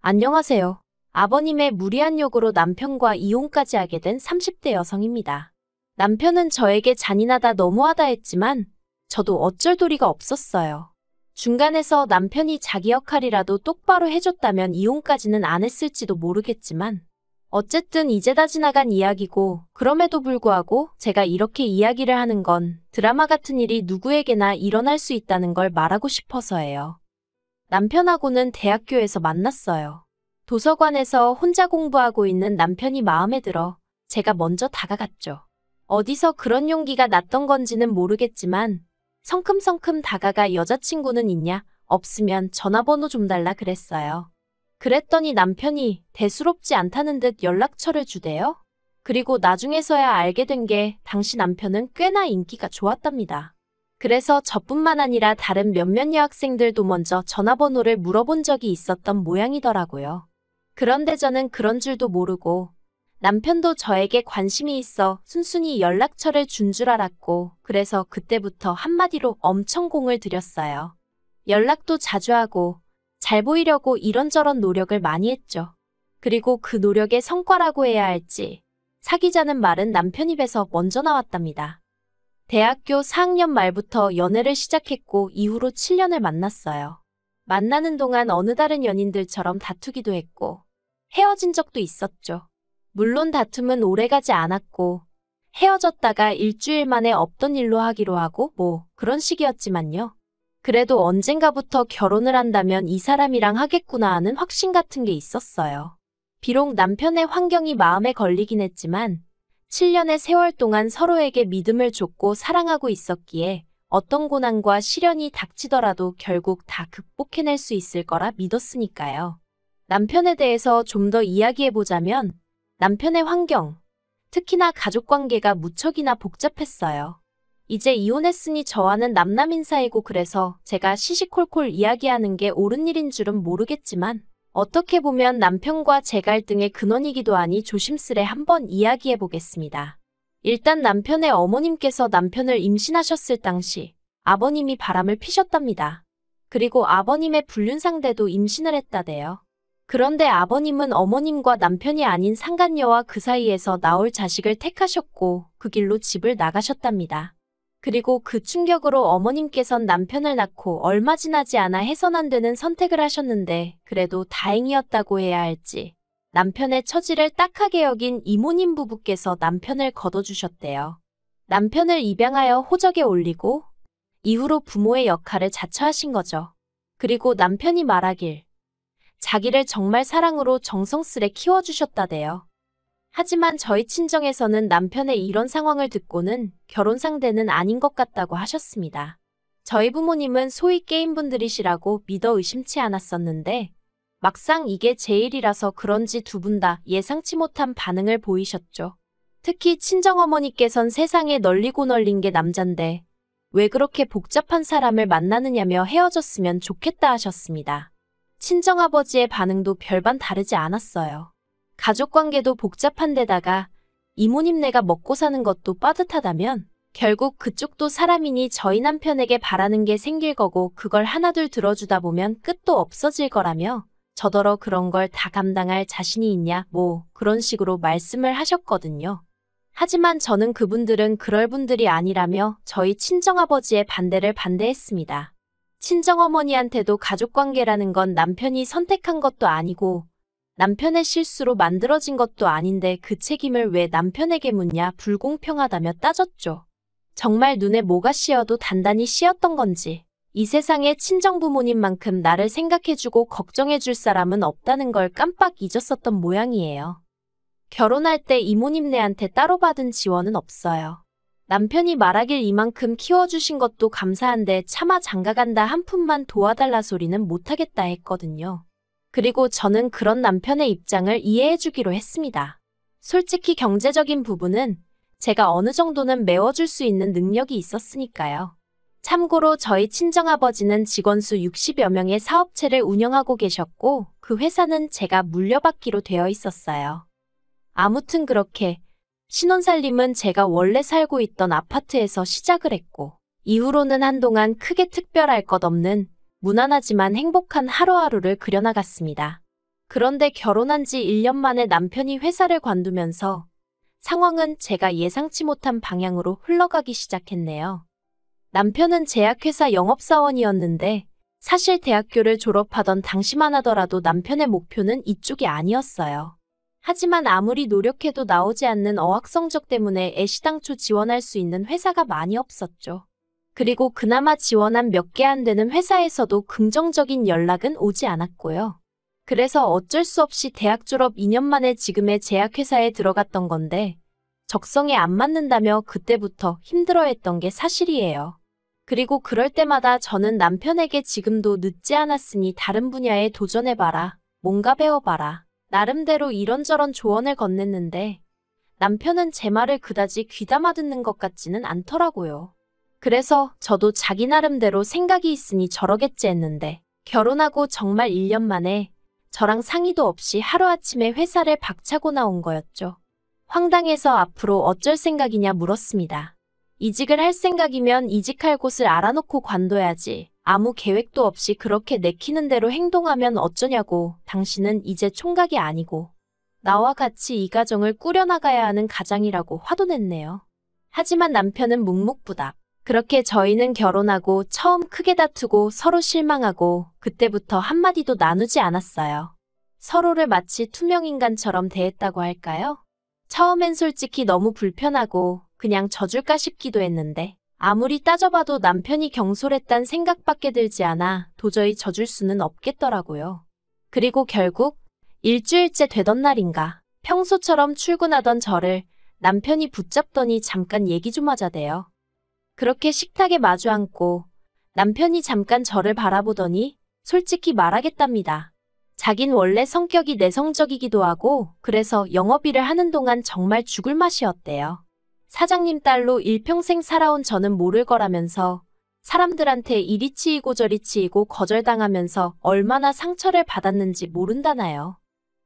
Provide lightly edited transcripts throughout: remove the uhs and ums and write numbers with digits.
안녕하세요. 아버님의 무리한 요구로 남편과 이혼까지 하게 된 30대 여성입니다. 남편은 저에게 잔인하다 너무하다 했지만 저도 어쩔 도리가 없었어요. 중간에서 남편이 자기 역할이라도 똑바로 해줬다면 이혼까지는 안 했을지도 모르겠지만 어쨌든 이제 다 지나간 이야기고 그럼에도 불구하고 제가 이렇게 이야기를 하는 건 드라마 같은 일이 누구에게나 일어날 수 있다는 걸 말하고 싶어서예요. 남편하고는 대학교에서 만났어요. 도서관에서 혼자 공부하고 있는 남편이 마음에 들어 제가 먼저 다가갔죠. 어디서 그런 용기가 났던 건지는 모르겠지만 성큼성큼 다가가 여자친구는 있냐? 없으면 전화번호 좀 달라 그랬어요. 그랬더니 남편이 대수롭지 않다는 듯 연락처를 주대요. 그리고 나중에서야 알게 된 게 당시 남편은 꽤나 인기가 좋았답니다. 그래서 저뿐만 아니라 다른 몇몇 여학생들도 먼저 전화번호를 물어본 적이 있었던 모양이더라고요. 그런데 저는 그런 줄도 모르고 남편도 저에게 관심이 있어 순순히 연락처를 준 줄 알았고 그래서 그때부터 한마디로 엄청 공을 들였어요. 연락도 자주 하고 잘 보이려고 이런저런 노력을 많이 했죠. 그리고 그 노력의 성과라고 해야 할지 사귀자는 말은 남편 입에서 먼저 나왔답니다. 대학교 4학년 말부터 연애를 시작했고 이후로 7년을 만났어요. 만나는 동안 어느 다른 연인들처럼 다투기도 했고 헤어진 적도 있었죠. 물론 다툼은 오래가지 않았고 헤어졌다가 일주일 만에 없던 일로 하기로 하고 그런 식이었지만요. 그래도 언젠가부터 결혼을 한다면 이 사람이랑 하겠구나 하는 확신 같은 게 있었어요. 비록 남편의 환경이 마음에 걸리긴 했지만 7년의 세월 동안 서로에게 믿음을 줬고 사랑하고 있었기에 어떤 고난과 시련이 닥치더라도 결국 다 극복해낼 수 있을 거라 믿었으니까요. 남편에 대해서 좀 더 이야기해보자면 남편의 환경, 특히나 가족관계가 무척이나 복잡했어요. 이제 이혼했으니 저와는 남남인 사이고 그래서 제가 시시콜콜 이야기하는 게 옳은 일인 줄은 모르겠지만 어떻게 보면 남편과 제 갈등의 근원이기도 하니 조심스레 한번 이야기해 보겠습니다. 일단 남편의 어머님께서 남편을 임신하셨을 당시 아버님이 바람을 피셨답니다. 그리고 아버님의 불륜 상대도 임신을 했다대요. 그런데 아버님은 어머님과 남편이 아닌 상간녀와 그 사이에서 나올 자식을 택하셨고 그 길로 집을 나가셨답니다. 그리고 그 충격으로 어머님께선 남편을 낳고 얼마 지나지 않아 해선 안 되는 선택을 하셨는데 그래도 다행이었다고 해야 할지 남편의 처지를 딱하게 여긴 이모님 부부께서 남편을 거둬주셨대요. 남편을 입양하여 호적에 올리고 이후로 부모의 역할을 자처하신 거죠. 그리고 남편이 말하길 자기를 정말 사랑으로 정성스레 키워주셨다대요. 하지만 저희 친정에서는 남편의 이런 상황을 듣고는 결혼 상대는 아닌 것 같다고 하셨습니다. 저희 부모님은 소위 게임분들이시라고 믿어 의심치 않았었는데 막상 이게 제 일이라서 그런지 두 분 다 예상치 못한 반응을 보이셨죠. 특히 친정어머니께선 세상에 널리고 널린 게 남잔데 왜 그렇게 복잡한 사람을 만나느냐며 헤어졌으면 좋겠다 하셨습니다. 친정아버지의 반응도 별반 다르지 않았어요. 가족관계도 복잡한 데다가 이모님네가 먹고 사는 것도 빠듯하다면 결국 그쪽도 사람이니 저희 남편에게 바라는 게 생길 거고 그걸 하나둘 들어주다 보면 끝도 없어질 거라며 저더러 그런 걸 다 감당할 자신이 있냐 그런 식으로 말씀을 하셨거든요. 하지만 저는 그분들은 그럴 분들이 아니라며 저희 친정아버지의 반대를 반대했습니다. 친정어머니한테도 가족관계라는 건 남편이 선택한 것도 아니고 남편의 실수로 만들어진 것도 아닌데 그 책임을 왜 남편에게 묻냐 불공평하다며 따졌죠. 정말 눈에 뭐가 씌어도 단단히 씌었던 건지 이 세상에 친정부모님만큼 나를 생각해주고 걱정해줄 사람은 없다는 걸 깜빡 잊었었던 모양이에요. 결혼할 때 이모님네한테 따로 받은 지원은 없어요. 남편이 말하길 이만큼 키워주신 것도 감사한데 차마 장가간다 한 푼만 도와달라 소리는 못하겠다 했거든요. 그리고 저는 그런 남편의 입장을 이해해주기로 했습니다. 솔직히 경제적인 부분은 제가 어느 정도는 메워줄 수 있는 능력이 있었으니까요. 참고로 저희 친정아버지는 직원 수 60여 명의 사업체를 운영하고 계셨고 그 회사는 제가 물려받기로 되어 있었어요. 아무튼 그렇게 신혼살림은 제가 원래 살고 있던 아파트에서 시작을 했고 이후로는 한동안 크게 특별할 것 없는 무난하지만 행복한 하루하루를 그려나갔습니다. 그런데 결혼한 지 1년 만에 남편이 회사를 관두면서 상황은 제가 예상치 못한 방향으로 흘러가기 시작했네요. 남편은 제약회사 영업사원이었는데 사실 대학교를 졸업하던 당시만 하더라도 남편의 목표는 이쪽이 아니었어요. 하지만 아무리 노력해도 나오지 않는 어학 성적 때문에 애시당초 지원할 수 있는 회사가 많이 없었죠. 그리고 그나마 지원한 몇 개 안 되는 회사에서도 긍정적인 연락은 오지 않았고요. 그래서 어쩔 수 없이 대학 졸업 2년 만에 지금의 제약회사에 들어갔던 건데 적성에 안 맞는다며 그때부터 힘들어했던 게 사실이에요. 그리고 그럴 때마다 저는 남편에게 지금도 늦지 않았으니 다른 분야에 도전해봐라, 뭔가 배워봐라, 나름대로 이런저런 조언을 건넸는데 남편은 제 말을 그다지 귀담아 듣는 것 같지는 않더라고요. 그래서 저도 자기 나름대로 생각이 있으니 저러겠지 했는데 결혼하고 정말 1년 만에 저랑 상의도 없이 하루아침에 회사를 박차고 나온 거였죠. 황당해서 앞으로 어쩔 생각이냐 물었습니다. 이직을 할 생각이면 이직할 곳을 알아놓고 관둬야지. 아무 계획도 없이 그렇게 내키는 대로 행동하면 어쩌냐고. 당신은 이제 총각이 아니고 나와 같이 이 가정을 꾸려나가야 하는 가장이라고 화도 냈네요. 하지만 남편은 묵묵부답. 그렇게 저희는 결혼하고 처음 크게 다투고 서로 실망하고 그때부터 한마디도 나누지 않았어요. 서로를 마치 투명인간처럼 대했다고 할까요? 처음엔 솔직히 너무 불편하고 그냥 져줄까 싶기도 했는데 아무리 따져봐도 남편이 경솔했단 생각밖에 들지 않아 도저히 져줄 수는 없겠더라고요. 그리고 결국 일주일째 되던 날인가 평소처럼 출근하던 저를 남편이 붙잡더니 잠깐 얘기 좀 하자대요. 그렇게 식탁에 마주 앉고 남편이 잠깐 저를 바라보더니 솔직히 말하겠답니다. 자긴 원래 성격이 내성적이기도 하고 그래서 영업일을 하는 동안 정말 죽을 맛이었대요. 사장님 딸로 일평생 살아온 저는 모를 거라면서 사람들한테 이리 치이고 저리 치이고 거절당하면서 얼마나 상처를 받았는지 모른다나요.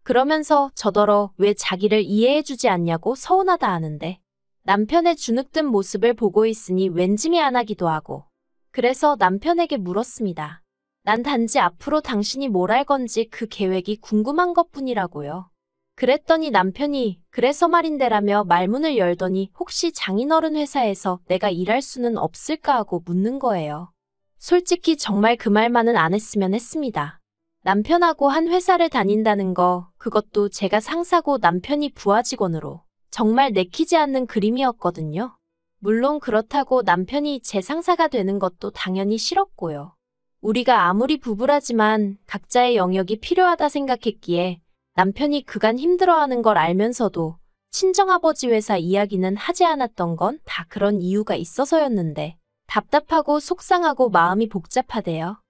그러면서 저더러 왜 자기를 이해해주지 않냐고 서운하다 하는데 남편의 주눅든 모습을 보고 있으니 왠지 미안하기도 하고 그래서 남편에게 물었습니다. 난 단지 앞으로 당신이 뭘 할 건지 그 계획이 궁금한 것뿐이라고요. 그랬더니 남편이 그래서 말인데라며 말문을 열더니 혹시 장인어른 회사에서 내가 일할 수는 없을까 하고 묻는 거예요. 솔직히 정말 그 말만은 안 했으면 했습니다. 남편하고 한 회사를 다닌다는 거 그것도 제가 상사고 남편이 부하 직원으로 정말 내키지 않는 그림이었거든요. 물론 그렇다고 남편이 제 상사가 되는 것도 당연히 싫었고요. 우리가 아무리 부부라지만 각자의 영역이 필요하다 생각했기에 남편이 그간 힘들어하는 걸 알면서도 친정아버지 회사 이야기는 하지 않았던 건 다 그런 이유가 있어서였는데 답답하고 속상하고 마음이 복잡하대요.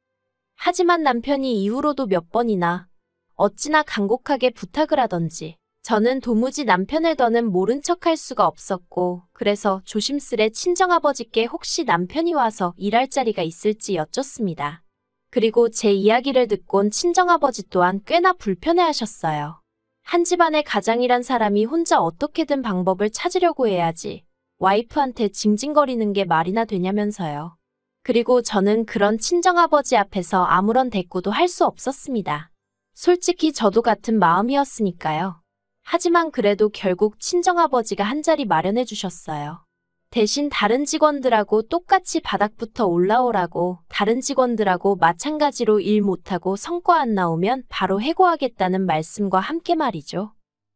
하지만 남편이 이후로도 몇 번이나 어찌나 간곡하게 부탁을 하던지 저는 도무지 남편을 더는 모른 척할 수가 없었고 그래서 조심스레 친정아버지께 혹시 남편이 와서 일할 자리가 있을지 여쭙습니다. 그리고 제 이야기를 듣곤 친정아버지 또한 꽤나 불편해하셨어요. 한 집안의 가장이란 사람이 혼자 어떻게든 방법을 찾으려고 해야지 와이프한테 징징거리는 게 말이나 되냐면서요. 그리고 저는 그런 친정아버지 앞에서 아무런 대꾸도 할 수 없었습니다. 솔직히 저도 같은 마음이었으니까요. 하지만 그래도 결국 친정아버지가 한 자리 마련해 주셨어요. 대신 다른 직원들하고 똑같이 바닥부터 올라오라고 다른 직원들하고 마찬가지로 일 못하고 성과 안 나오면 바로 해고하겠다는 말씀과 함께 말이죠.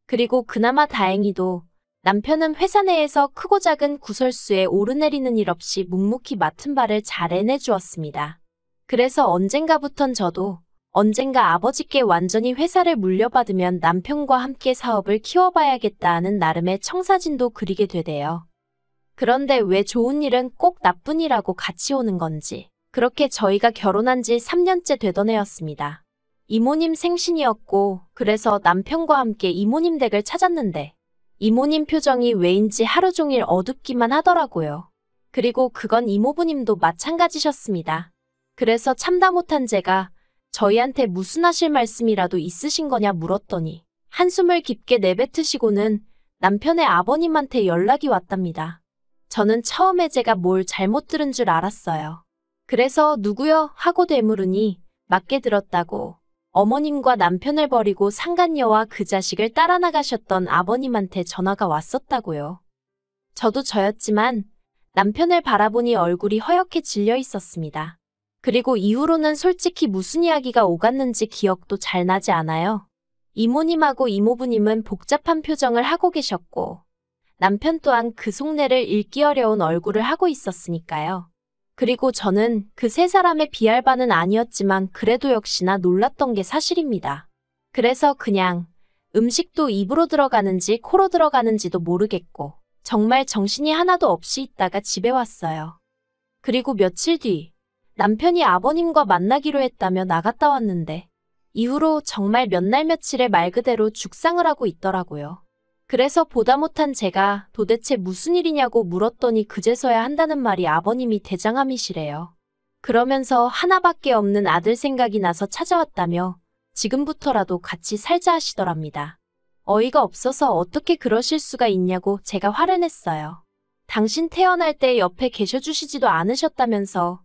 그리고 그나마 다행히도 남편은 회사 내에서 크고 작은 구설수에 오르내리는 일 없이 묵묵히 맡은 바를 잘 해내주었습니다. 그래서 언젠가부턴 저도 언젠가 아버지께 완전히 회사를 물려받으면 남편과 함께 사업을 키워봐야겠다 하는 나름의 청사진도 그리게 되대요. 그런데 왜 좋은 일은 꼭 나쁜 일하고 같이 오는 건지 그렇게 저희가 결혼한 지 3년째 되던 해였습니다. 이모님 생신이었고 그래서 남편과 함께 이모님 댁을 찾았는데 이모님 표정이 왜인지 하루 종일 어둡기만 하더라고요. 그리고 그건 이모부님도 마찬가지셨습니다. 그래서 참다 못한 제가 저희한테 무슨 하실 말씀이라도 있으신 거냐 물었더니 한숨을 깊게 내뱉으시고는 남편의 아버님한테 연락이 왔답니다. 저는 처음에 제가 뭘 잘못 들은 줄 알았어요. 그래서 누구요? 하고 되물으니 맞게 들었다고 어머님과 남편을 버리고 상간녀와 그 자식을 따라 나가셨던 아버님한테 전화가 왔었다고요. 저도 저였지만 남편을 바라보니 얼굴이 허옇게 질려 있었습니다. 그리고 이후로는 솔직히 무슨 이야기가 오갔는지 기억도 잘 나지 않아요. 이모님하고 이모부님은 복잡한 표정을 하고 계셨고 남편 또한 그 속내를 읽기 어려운 얼굴을 하고 있었으니까요. 그리고 저는 그 세 사람에 비할 바는 아니었지만 그래도 역시나 놀랐던 게 사실입니다. 그래서 그냥 음식도 입으로 들어가는지 코로 들어가는지도 모르겠고 정말 정신이 하나도 없이 있다가 집에 왔어요. 그리고 며칠 뒤 남편이 아버님과 만나기로 했다며 나갔다 왔는데 이후로 정말 몇 날 며칠에 말 그대로 죽상을 하고 있더라고요. 그래서 보다 못한 제가 도대체 무슨 일이냐고 물었더니 그제서야 한다는 말이 아버님이 대장암이시래요. 그러면서 하나밖에 없는 아들 생각이 나서 찾아왔다며 지금부터라도 같이 살자 하시더랍니다. 어이가 없어서 어떻게 그러실 수가 있냐고 제가 화를 냈어요. 당신 태어날 때 옆에 계셔주시지도 않으셨다면서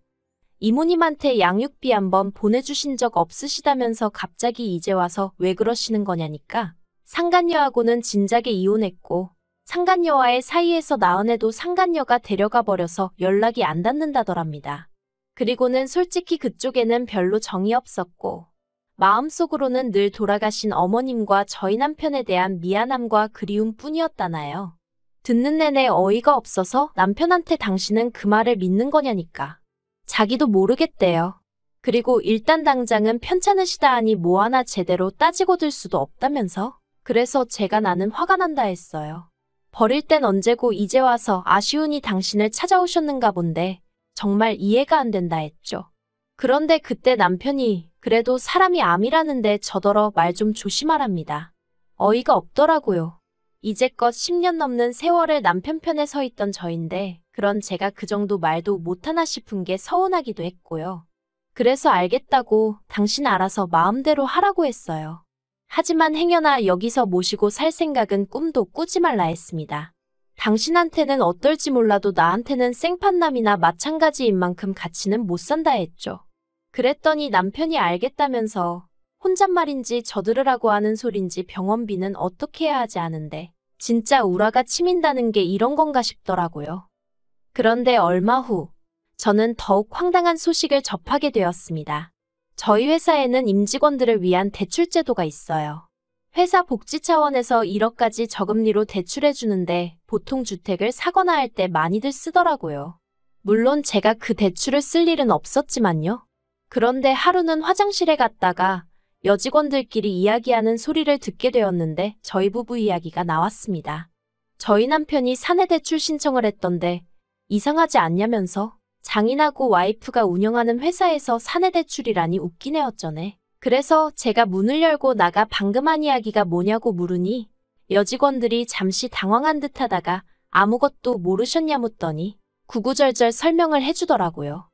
이모님한테 양육비 한번 보내주신 적 없으시다면서 갑자기 이제 와서 왜 그러시는 거냐니까. 상간녀하고는 진작에 이혼했고 상간녀와의 사이에서 낳은 애도 상간녀가 데려가 버려서 연락이 안 닿는다더랍니다. 그리고는 솔직히 그쪽에는 별로 정이 없었고 마음속으로는 늘 돌아가신 어머님과 저희 남편에 대한 미안함과 그리움 뿐이었다나요. 듣는 내내 어이가 없어서 남편한테 당신은 그 말을 믿는 거냐니까. 자기도 모르겠대요. 그리고 일단 당장은 편찮으시다 하니 뭐 하나 제대로 따지고 들 수도 없다면서? 그래서 제가 나는 화가 난다 했어요. 버릴 땐 언제고 이제 와서 아쉬우니 당신을 찾아오셨는가 본데 정말 이해가 안 된다 했죠. 그런데 그때 남편이 그래도 사람이 암이라는데 저더러 말 좀 조심하랍니다. 어이가 없더라고요. 이제껏 10년 넘는 세월을 남편 편에 서 있던 저인데 그런 제가 그 정도 말도 못하나 싶은 게 서운하기도 했고요. 그래서 알겠다고 당신 알아서 마음대로 하라고 했어요. 하지만 행여나 여기서 모시고 살 생각은 꿈도 꾸지 말라 했습니다. 당신한테는 어떨지 몰라도 나한테는 생판남이나 마찬가지인 만큼 가치는 못 산다 했죠. 그랬더니 남편이 알겠다면서 혼잣말인지 저들으라고 하는 소린지 병원비는 어떻게 해야 하지 않은데 진짜 우라가 치민다는 게 이런 건가 싶더라고요. 그런데 얼마 후 저는 더욱 황당한 소식을 접하게 되었습니다. 저희 회사에는 임직원들을 위한 대출 제도가 있어요. 회사 복지 차원에서 1억까지 저금리로 대출해 주는데 보통 주택을 사거나 할 때 많이들 쓰더라고요. 물론 제가 그 대출을 쓸 일은 없었지만요. 그런데 하루는 화장실에 갔다가 여직원들끼리 이야기하는 소리를 듣게 되었는데 저희 부부 이야기가 나왔습니다. 저희 남편이 사내 대출 신청을 했던데 이상하지 않냐면서 장인하고 와이프가 운영하는 회사에서 사내 대출이라니 웃기네 어쩌네. 그래서 제가 문을 열고 나가 방금 한 이야기가 뭐냐고 물으니 여직원들이 잠시 당황한 듯 하다가 아무것도 모르셨냐 묻더니 구구절절 설명을 해주더라고요.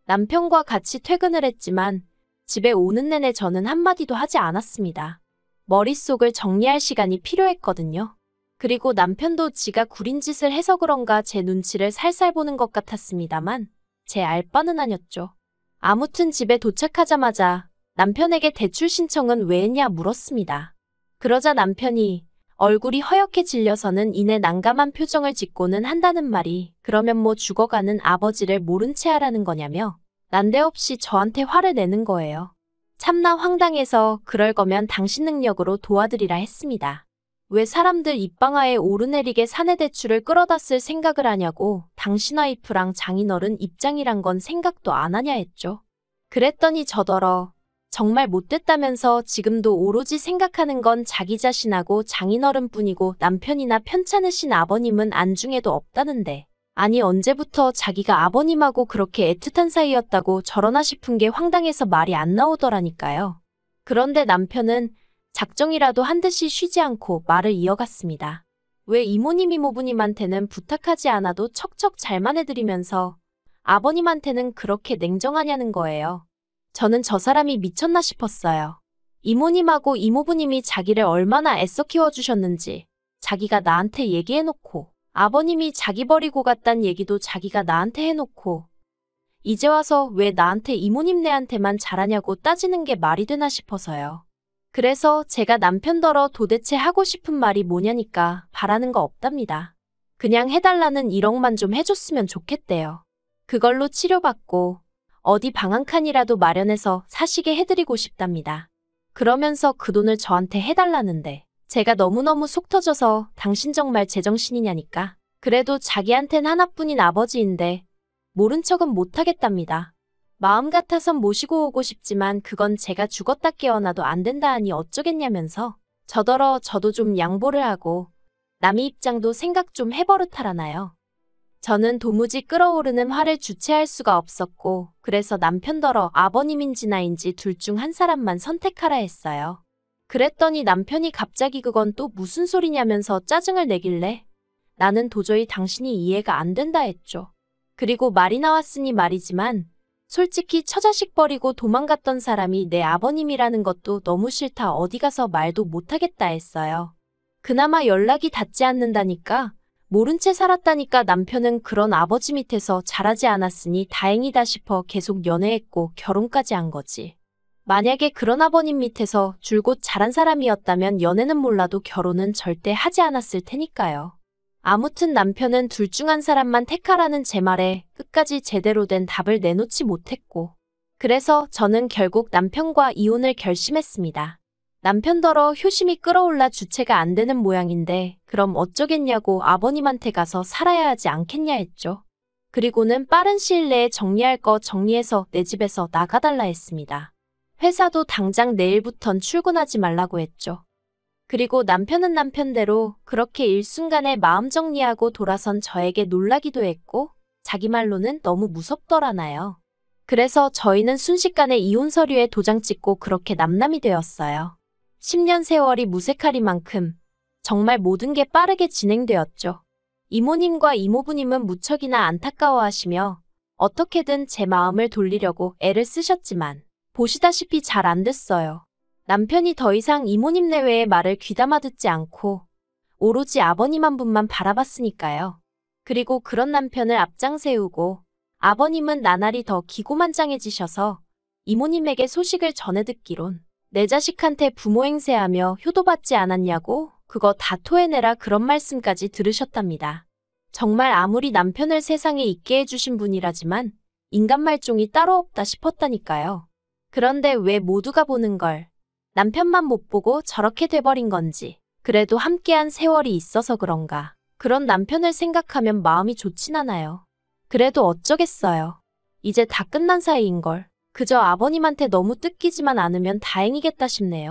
남편과 같이 퇴근을 했지만 집에 오는 내내 저는 한마디도 하지 않았습니다. 머릿속을 정리할 시간이 필요했거든요. 그리고 남편도 지가 구린 짓을 해서 그런가 제 눈치를 살살 보는 것 같았습니다만 제 알바는 아니었죠. 아무튼 집에 도착하자마자 남편에게 대출 신청은 왜 했냐 물었습니다. 그러자 남편이 얼굴이 허옇게 질려서는 이내 난감한 표정을 짓고는 한다는 말이 그러면 뭐 죽어가는 아버지를 모른 채 하라는 거냐며 난데없이 저한테 화를 내는 거예요. 참나 황당해서 그럴 거면 당신 능력으로 도와드리라 했습니다. 왜 사람들 입방아에 오르내리게 사내 대출을 끌어다 쓸 생각을 하냐고 당신 와이프랑 장인어른 입장이란 건 생각도 안 하냐 했죠. 그랬더니 저더러 정말 못됐다면서 지금도 오로지 생각하는 건 자기 자신하고 장인어른뿐이고 남편이나 편찮으신 아버님은 안중에도 없다는데 아니 언제부터 자기가 아버님하고 그렇게 애틋한 사이였다고 저러나 싶은 게 황당해서 말이 안 나오더라니까요. 그런데 남편은 작정이라도 한 듯이 쉬지 않고 말을 이어갔습니다. 왜 이모님 이모부님한테는 부탁하지 않아도 척척 잘만 해드리면서 아버님한테는 그렇게 냉정하냐는 거예요. 저는 저 사람이 미쳤나 싶었어요. 이모님하고 이모부님이 자기를 얼마나 애써 키워주셨는지 자기가 나한테 얘기해놓고 아버님이 자기 버리고 갔단 얘기도 자기가 나한테 해놓고 이제 와서 왜 나한테 이모님네한테만 잘하냐고 따지는 게 말이 되나 싶어서요. 그래서 제가 남편더러 도대체 하고 싶은 말이 뭐냐니까 바라는 거 없답니다. 그냥 해달라는 1억만 좀 해줬으면 좋겠대요. 그걸로 치료받고 어디 방 한 칸이라도 마련해서 사시게 해드리고 싶답니다. 그러면서 그 돈을 저한테 해달라는데 제가 너무너무 속 터져서 당신 정말 제정신이냐니까. 그래도 자기한텐 하나뿐인 아버지인데 모른 척은 못하겠답니다. 마음 같아선 모시고 오고 싶지만 그건 제가 죽었다 깨어나도 안 된다 하니 어쩌겠냐면서 저더러 저도 좀 양보를 하고 남의 입장도 생각 좀 해버릇하라나요. 저는 도무지 끓어오르는 화를 주체할 수가 없었고 그래서 남편더러 아버님인지 나인지 둘 중 한 사람만 선택하라 했어요. 그랬더니 남편이 갑자기 그건 또 무슨 소리냐면서 짜증을 내길래 나는 도저히 당신이 이해가 안 된다 했죠. 그리고 말이 나왔으니 말이지만 솔직히 처자식 버리고 도망갔던 사람이 내 아버님이라는 것도 너무 싫다 어디 가서 말도 못하겠다 했어요. 그나마 연락이 닿지 않는다니까 모른 채 살았다니까 남편은 그런 아버지 밑에서 자라지 않았으니 다행이다 싶어 계속 연애했고 결혼까지 한 거지. 만약에 그런 아버님 밑에서 줄곧 자란 사람이었다면 연애는 몰라도 결혼은 절대 하지 않았을 테니까요. 아무튼 남편은 둘 중 한 사람만 택하라는 제 말에 끝까지 제대로 된 답을 내놓지 못했고 그래서 저는 결국 남편과 이혼을 결심했습니다. 남편더러 효심이 끌어올라 주체가 안 되는 모양인데 그럼 어쩌겠냐고 아버님한테 가서 살아야 하지 않겠냐 했죠. 그리고는 빠른 시일 내에 정리할 거 정리해서 내 집에서 나가달라 했습니다. 회사도 당장 내일부턴 출근하지 말라고 했죠. 그리고 남편은 남편대로 그렇게 일순간에 마음 정리하고 돌아선 저에게 놀라기도 했고 자기 말로는 너무 무섭더라나요. 그래서 저희는 순식간에 이혼 서류에 도장 찍고 그렇게 남남이 되었어요. 10년 세월이 무색하리만큼 정말 모든 게 빠르게 진행되었죠. 이모님과 이모부님은 무척이나 안타까워하시며 어떻게든 제 마음을 돌리려고 애를 쓰셨지만 보시다시피 잘 안 됐어요. 남편이 더 이상 이모님 내외의 말을 귀담아 듣지 않고 오로지 아버님 한 분만 바라봤으니까요. 그리고 그런 남편을 앞장 세우고 아버님은 나날이 더 기고만장해지셔서 이모님에게 소식을 전해 듣기론 내 자식한테 부모 행세하며 효도받지 않았냐고 그거 다 토해내라 그런 말씀까지 들으셨답니다. 정말 아무리 남편을 세상에 있게 해주신 분이라지만 인간 말종이 따로 없다 싶었다니까요. 그런데 왜 모두가 보는 걸 남편만 못 보고 저렇게 돼버린 건지 그래도 함께한 세월이 있어서 그런가 그런 남편을 생각하면 마음이 좋진 않아요. 그래도 어쩌겠어요. 이제 다 끝난 사이인걸. 그저 아버님한테 너무 뜯기지만 않으면 다행이겠다 싶네요.